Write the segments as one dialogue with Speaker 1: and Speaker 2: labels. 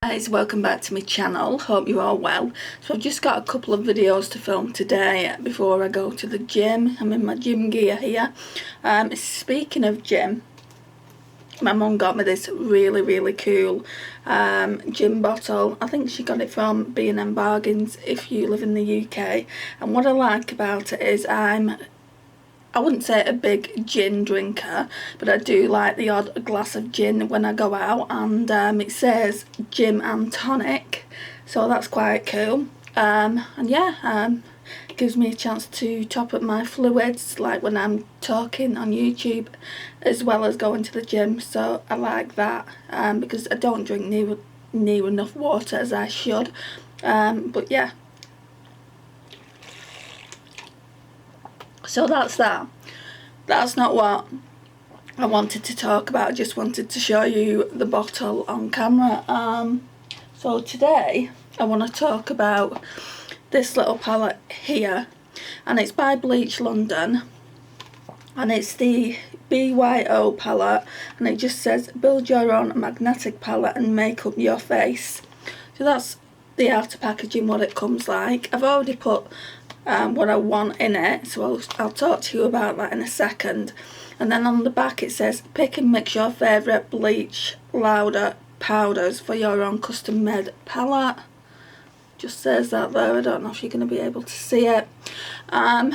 Speaker 1: Guys, welcome back to my channel. Hope you're all well. So I've just got a couple of videos to film today before I go to the gym. I'm in my gym gear here. Speaking of gym, my mum got me this really cool gym bottle. I think she got it from B&M Bargains if you live in the UK. And what I like about it is I wouldn't say a big gin drinker, but I do like the odd glass of gin when I go out, and it says gym and tonic, so that's quite cool. And yeah, it gives me a chance to top up my fluids, like when I'm talking on YouTube, as well as going to the gym, so I like that, because I don't drink near enough water as I should, but yeah. So that's that. That's not what I wanted to talk about. I just wanted to show you the bottle on camera. So today I want to talk about this little palette here, and it's by Bleach London, and it's the BYO palette, and it just says build your own magnetic palette and make up your face. So that's the outer packaging, what it comes like. I've already put what I want in it, so I'll talk to you about that in a second. And then on the back it says pick and mix your favourite bleach louder powders for your own custom made palette. Just says that there. I don't know if you're going to be able to see it. I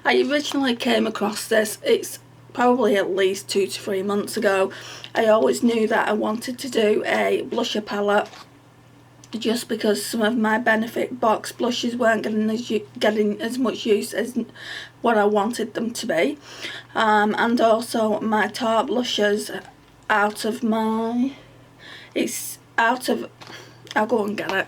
Speaker 1: originally came across this, it's probably at least 2 to 3 months ago. I always knew that I wanted to do a blusher palette, just because some of my Benefit box blushes weren't getting as much use as what I wanted them to be, and also my Tarte blushes I'll go and get it.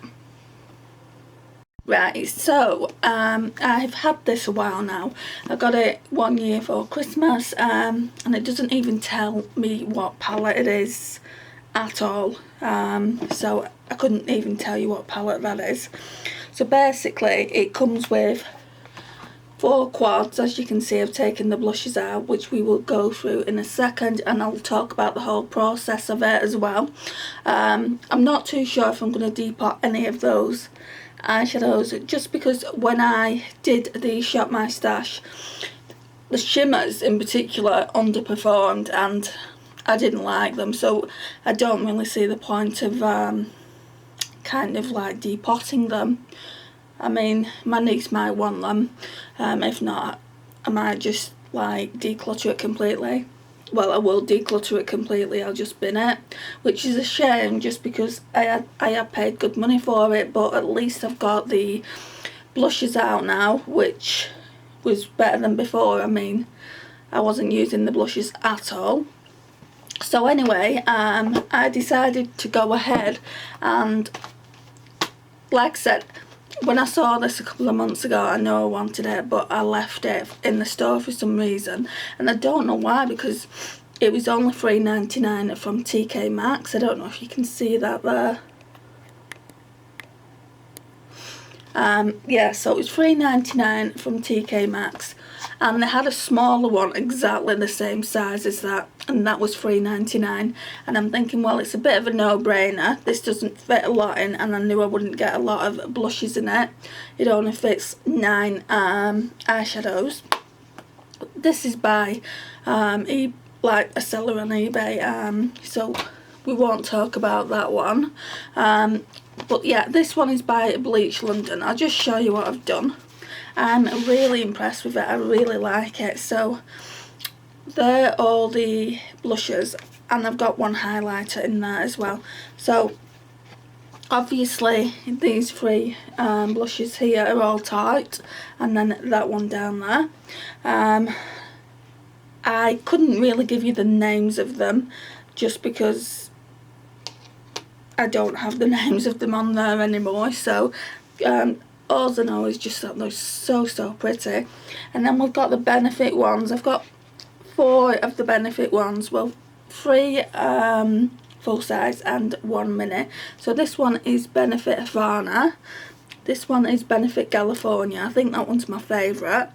Speaker 1: Right, so I've had this a while now. I got it 1 year for Christmas, and it doesn't even tell me what palette it is at all, so I couldn't even tell you what palette that is. So basically it comes with 4 quads. As you can see, I've taken the blushes out, which we will go through in a second, and I'll talk about the whole process of it as well. I'm not too sure if I'm going to depot any of those eyeshadows, just because when I did the Shop My Stash, the shimmers in particular underperformed and I didn't like them, so I don't really see the point of kind of like depotting them. I mean, my niece might want them, if not I might just like declutter it completely. Well, I will declutter it completely, I'll just bin it, which is a shame just because I had paid good money for it, but at least I've got the blushes out now, which was better than before. I mean, I wasn't using the blushes at all. So anyway, I decided to go ahead, and like I said, when I saw this a couple of months ago, I know I wanted it, but I left it in the store for some reason, and I don't know why, because it was only $3.99 from TK Maxx. I don't know if you can see that there. Yeah, so it was $3.99 from TK Maxx, and they had a smaller one exactly the same size as that, and that was $3.99. And I'm thinking, well, it's a bit of a no-brainer, this doesn't fit a lot in, and I knew I wouldn't get a lot of blushes in it. It only fits 9 eyeshadows. This is by like a seller on eBay, so we won't talk about that one. But yeah, this one is by Bleach London. I'll just show you what I've done. I'm really impressed with it. I really like it. So they're all the blushes, and I've got one highlighter in there as well. So obviously these 3 blushes here are all Tarte, and then that one down there. I couldn't really give you the names of them just because I don't have the names of them on there anymore, so all I know is just that they're so pretty. And then we've got the Benefit ones. I've got 4 of the Benefit ones, well, 3 full size and 1 mini. So this one is Benefit Havana, this one is Benefit California. I think that one's my favourite,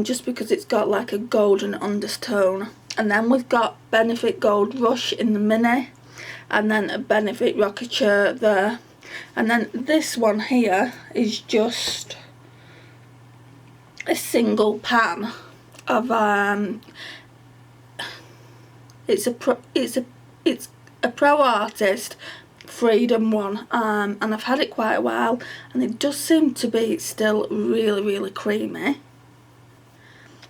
Speaker 1: just because it's got like a golden undertone. And then we've got Benefit Gold Rush in the mini, and then a Benefit rocket chair there. And then this one here is just a single pan of it's a Pro Artist Freedom one, and I've had it quite a while, and it does seem to be still really creamy.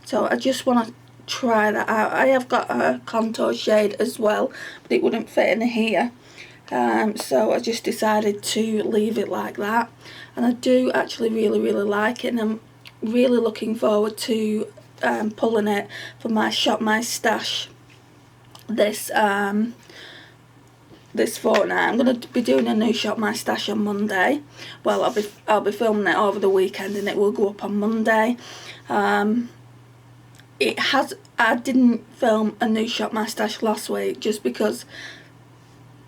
Speaker 1: So I just want to try that out. I have got a contour shade as well, but it wouldn't fit in here, so I just decided to leave it like that. And I do actually really like it, and I'm really looking forward to pulling it for my Shop My Stash this fortnight. I'm going to be doing a new Shop My Stash on Monday. Well, I'll be filming it over the weekend, and it will go up on Monday. I didn't film a new Shop My Stash last week just because,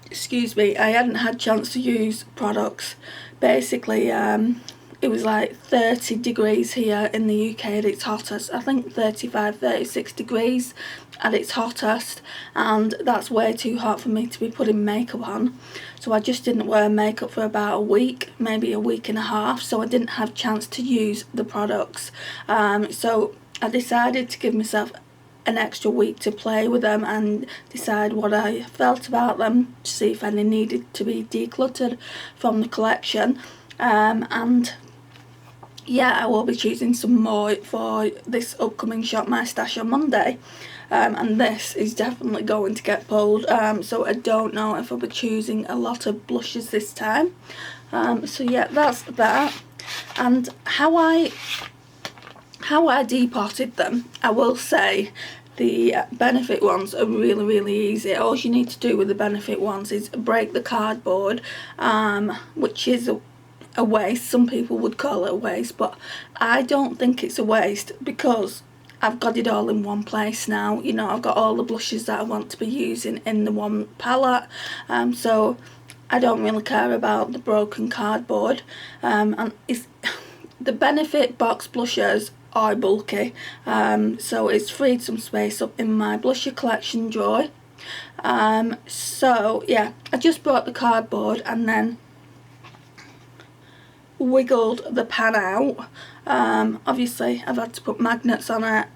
Speaker 1: excuse me, I hadn't had a chance to use products. Basically, it was like 30 degrees here in the UK at its hottest. I think 35, 36 degrees at its hottest, and that's way too hot for me to be putting makeup on. So I just didn't wear makeup for about a week, maybe a week and a half, so I didn't have a chance to use the products. So I decided to give myself an extra week to play with them and decide what I felt about them, to see if any needed to be decluttered from the collection. And yeah, I will be choosing some more for this upcoming Shop My Stash on Monday. And this is definitely going to get pulled, so I don't know if I'll be choosing a lot of blushes this time. So yeah, that's that. And how I depotted them, I will say the Benefit ones are really easy. All you need to do with the Benefit ones is break the cardboard, which is a waste. Some people would call it a waste, but I don't think it's a waste because I've got it all in one place now. You know, I've got all the blushes that I want to be using in the one palette, so I don't really care about the broken cardboard. And the Benefit box blushers are bulky, so it's freed some space up in my blusher collection drawer. So yeah, I just brought the cardboard and then wiggled the pan out. Obviously I've had to put magnets on it,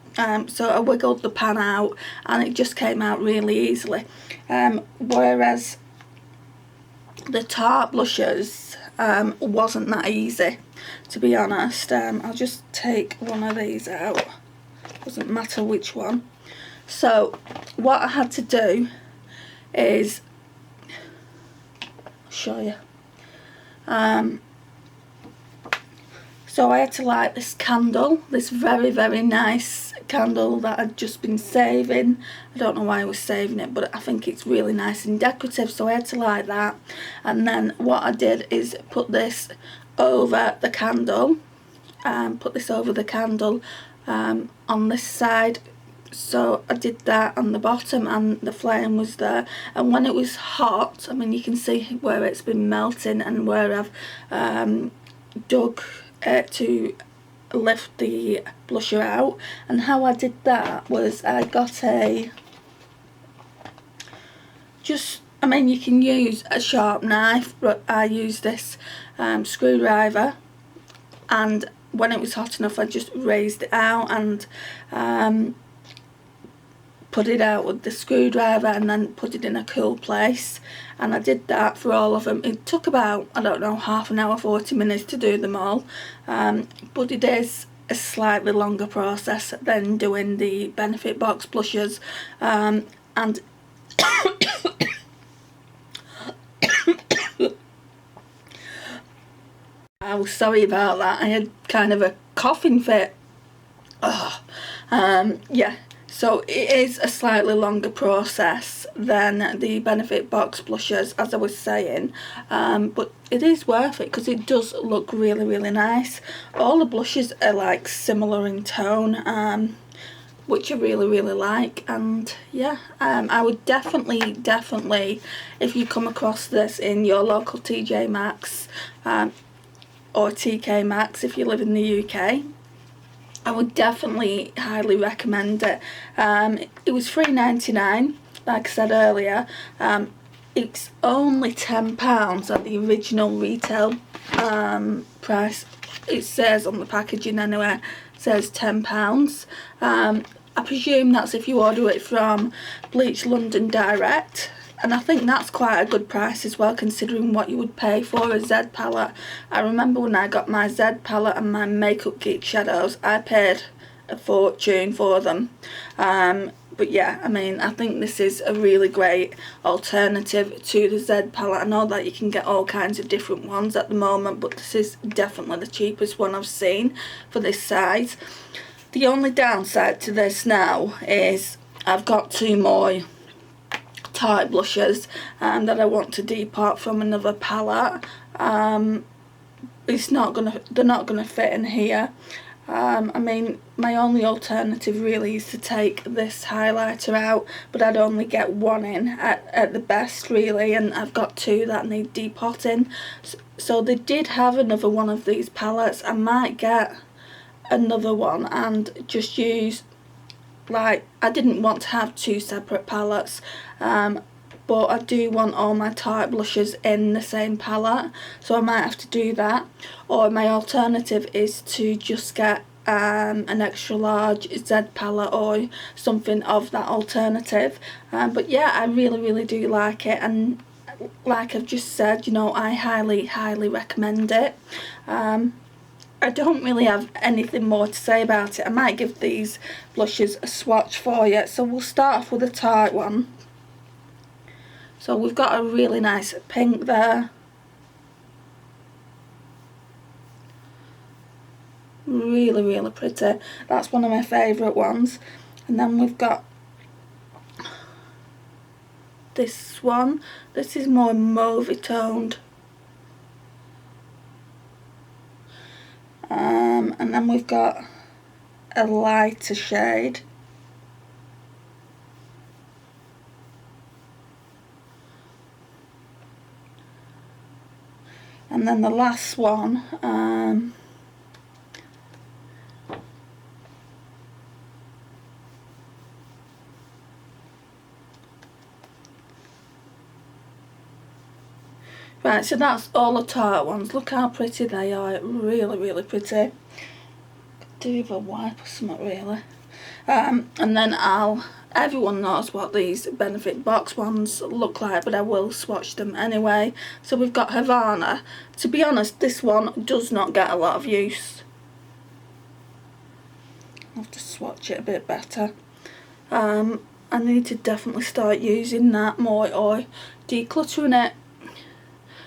Speaker 1: so I wiggled the pan out and it just came out really easily, whereas the Tarte blushers wasn't that easy, to be honest. I'll just take one of these out, doesn't matter which one. So what I had to do is, I'll show you. So I had to light this candle, this very nice candle that I'd just been saving. I don't know why I was saving it, but I think it's really nice and decorative, so I had to light that. And then what I did is put this over the candle, on this side. So I did that on the bottom and the flame was there, and when it was hot, I mean, you can see where it's been melting and where I've dug to lift the blusher out. And how I did that was I got I mean, you can use a sharp knife, but I used this screwdriver, and when it was hot enough I just raised it out and put it out with the screwdriver and then put it in a cool place. And I did that for all of them. It took about, I don't know, half an hour, 40 minutes to do them all, but it is a slightly longer process than doing the Benefit box blushers. And oh, sorry about that, I had kind of a coughing fit. Yeah, so it is a slightly longer process than the Benefit box blushers, as I was saying, but it is worth it because it does look really nice. All the blushes are like similar in tone, which I really like. And yeah, I would definitely, if you come across this in your local TJ Maxx, or TK Maxx if you live in the UK, I would definitely highly recommend it. It was $3.99, like I said earlier, it's only £10 at the original retail price. It says on the packaging anyway, it says £10. I presume that's if you order it from Bleach London direct, and I think that's quite a good price as well, considering what you would pay for a Z palette. I remember when I got my Z palette and my Makeup Geek shadows, I paid a fortune for them. But yeah, I mean, I think this is a really great alternative to the Z palette. I know that you can get all kinds of different ones at the moment, but this is definitely the cheapest one I've seen for this size. The only downside to this now is I've got 2 more tight blushes that I want to depot from another palette. They're not gonna fit in here. I mean, my only alternative really is to take this highlighter out, but I'd only get 1 in at the best really, and I've got 2 that need depotting. So they did have another one of these palettes. I might get another one and just use, like, I didn't want to have 2 separate palettes, but I do want all my tight blushes in the same palette, so I might have to do that. Or my alternative is to just get an extra large Z palette or something of that alternative. But yeah, I really do like it, and like I've just said, you know, I highly recommend it. I don't really have anything more to say about it. I might give these blushes a swatch for you. So we'll start off with a tight one. So we've got a really nice pink there. Really pretty. That's one of my favourite ones. And then we've got this one. This is more mauvey toned. And then we've got a lighter shade. And then the last one, right, so that's all the tart ones. Look how pretty they are, really pretty. Do you have a wipe or something really? And then everyone knows what these Benefit box ones look like, but I will swatch them anyway. So we've got Havana. To be honest, this one does not get a lot of use. I'll have to swatch it a bit better. I need to definitely start using that more or decluttering it.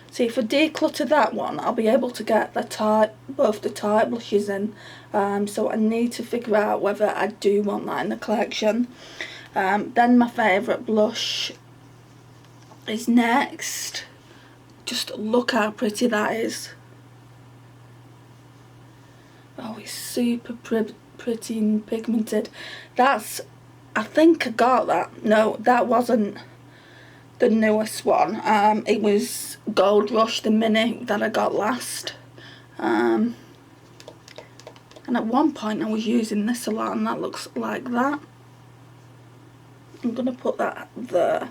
Speaker 1: See, if I declutter that one, I'll be able to get both the tight blushes in. So I need to figure out whether I do want that in the collection. Then my favourite blush is next. Just look how pretty that is. Oh, it's super pretty and pigmented. I think I got that. No, that wasn't the newest one. It was Gold Rush, the mini that I got last. And at one point I was using this a lot, and that looks like that. I'm going to put that there.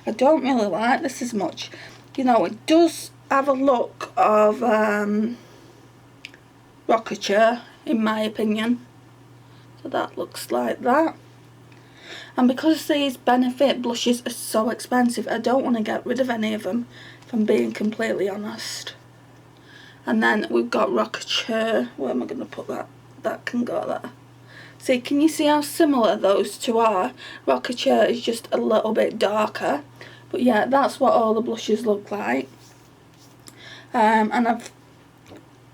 Speaker 1: I don't really like this as much. You know, it does have a look of rocket chair, in my opinion. So that looks like that. And because these Benefit blushes are so expensive, I don't want to get rid of any of them, if I'm being completely honest. And then we've got Rocket Chair. Where am I going to put that? That can go there. See, can you see how similar those two are? Rocket Chair is just a little bit darker. But yeah, that's what all the blushes look like. And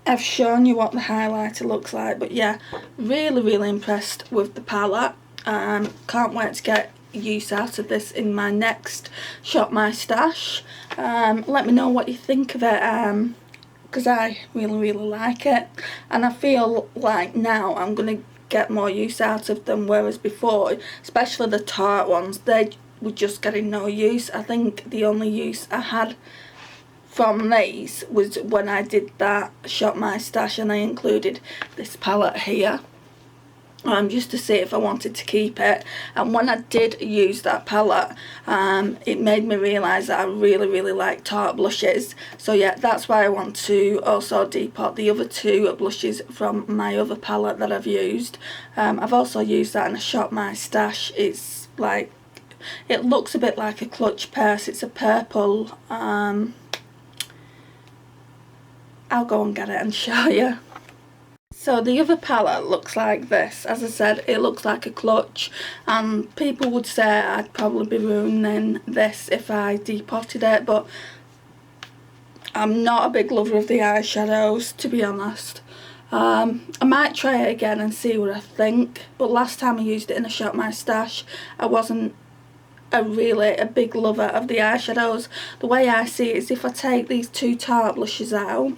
Speaker 1: I've shown you what the highlighter looks like. But yeah, really impressed with the palette. Can't wait to get use out of this in my next Shop My Stash. Let me know what you think of it, because I really like it, and I feel like now I'm going to get more use out of them, whereas before, especially the tart ones, they were just getting no use. I think the only use I had from these was when I did that Shop My Stash and I included this palette here. just to see if I wanted to keep it. And when I did use that palette, it made me realise that I really like Tarte blushes. So yeah, that's why I want to also depot the other two blushes from my other palette that I've used. I've also used that in a Shop My Stash. It's like, it looks a bit like a clutch purse. It's a purple, I'll go and get it and show you. So the other palette looks like this. As I said, it looks like a clutch, and people would say I'd probably be ruining this if I depotted it, but I'm not a big lover of the eyeshadows, to be honest. I might try it again and see what I think, but last time I used it in a Shop My Stash, I wasn't a big lover of the eyeshadows. The way I see it is, if I take these two Tarte blushes out,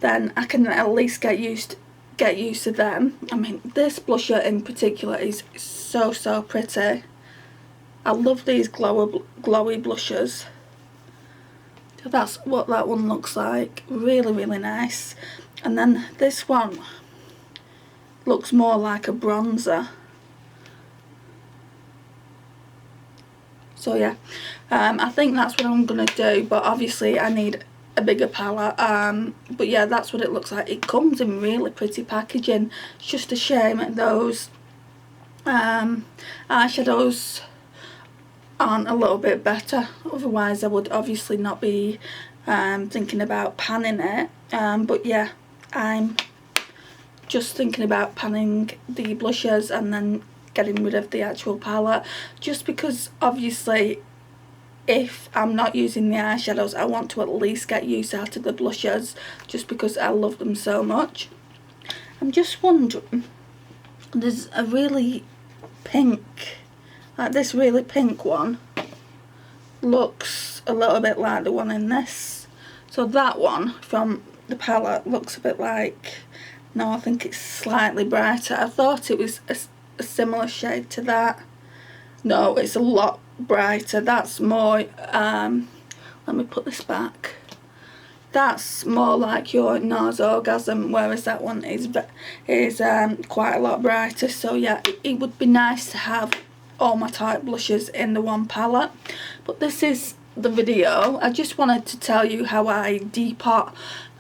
Speaker 1: then I can at least get used to them. I mean, this blusher in particular is so pretty. I love these glowy blushers. So that's what that one looks like. Really nice. And then this one looks more like a bronzer. So yeah, I think that's what I'm gonna do, but obviously I need a bigger palette. But yeah, that's what it looks like. It comes in really pretty packaging. It's just a shame that those eyeshadows aren't a little bit better, otherwise I would obviously not be thinking about panning it. But yeah, I'm just thinking about panning the blushers and then getting rid of the actual palette, just because obviously if I'm not using the eyeshadows, I want to at least get use out of the blushers, just because I love them so much. I'm just wondering, there's a really pink, like this really pink one looks a little bit like the one in this. So that one from the palette looks a bit like, no, I think it's slightly brighter. I thought it was a similar shade to that. No, it's a lot brighter. That's more, let me put this back. That's more like your Nars Orgasm, whereas that one is quite a lot brighter. So yeah, it would be nice to have all my Tarte blushes in the one palette. But this is the video. I just wanted to tell you how I depot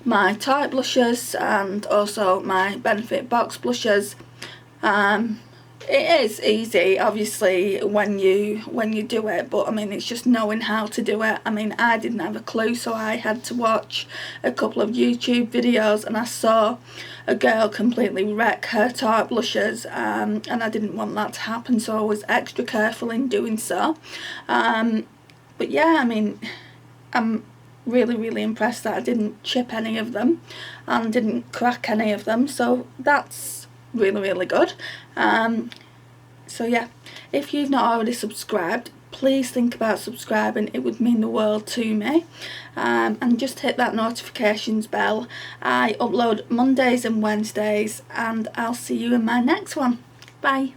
Speaker 1: my Tarte blushes and also my Benefit box blushes. It is easy, obviously, when you do it, but I mean, it's just knowing how to do it. I mean, I didn't have a clue, so I had to watch a couple of YouTube videos, and I saw a girl completely wreck her Tarte blushes, and I didn't want that to happen, so I was extra careful in doing so. But yeah, I mean, I'm really impressed that I didn't chip any of them and didn't crack any of them, so that's really good. So yeah, if you've not already subscribed, please think about subscribing. It would mean the world to me. And just hit that notifications bell. I upload Mondays and Wednesdays, and I'll see you in my next one. Bye.